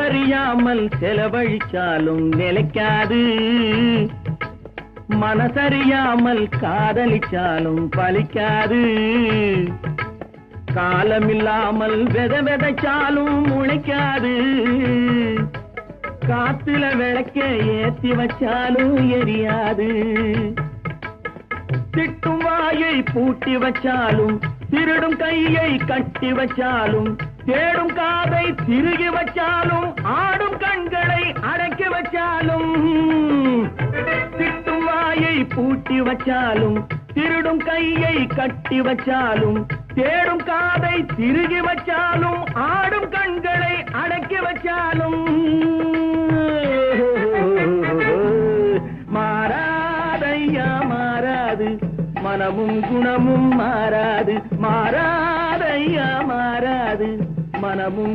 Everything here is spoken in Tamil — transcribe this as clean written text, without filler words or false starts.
அளவறியாமல் செலவழிச்சாலும் நிலைக்காது, மனசறியாமல் காதலிச்சாலும் பலிக்காது. காலமில்லாமல் விதைச்சாலும் முளைக்காது, காத்துல விளக்க ஏத்தி வச்சாலும் எரியாது. திட்டும் வாயை பூட்டி வச்சாலும், திருடும் கையை கட்டி வச்சாலும், தேடும் காதை திருகி வச்சாலும், ஆடும் கண்களை அடக்கி வச்சாலும். திட்டும் வாயை பூட்டி வச்சாலும், திருடும் கையை கட்டி வச்சாலும், தேடும் காதை திருகி வச்சாலும், ஆடும் கண்களை அடக்கி வச்சாலும் மாறாதையா மாறாது, மனமும் குணமும் மாறாது. மாறாதையா மாறாது, மனமும்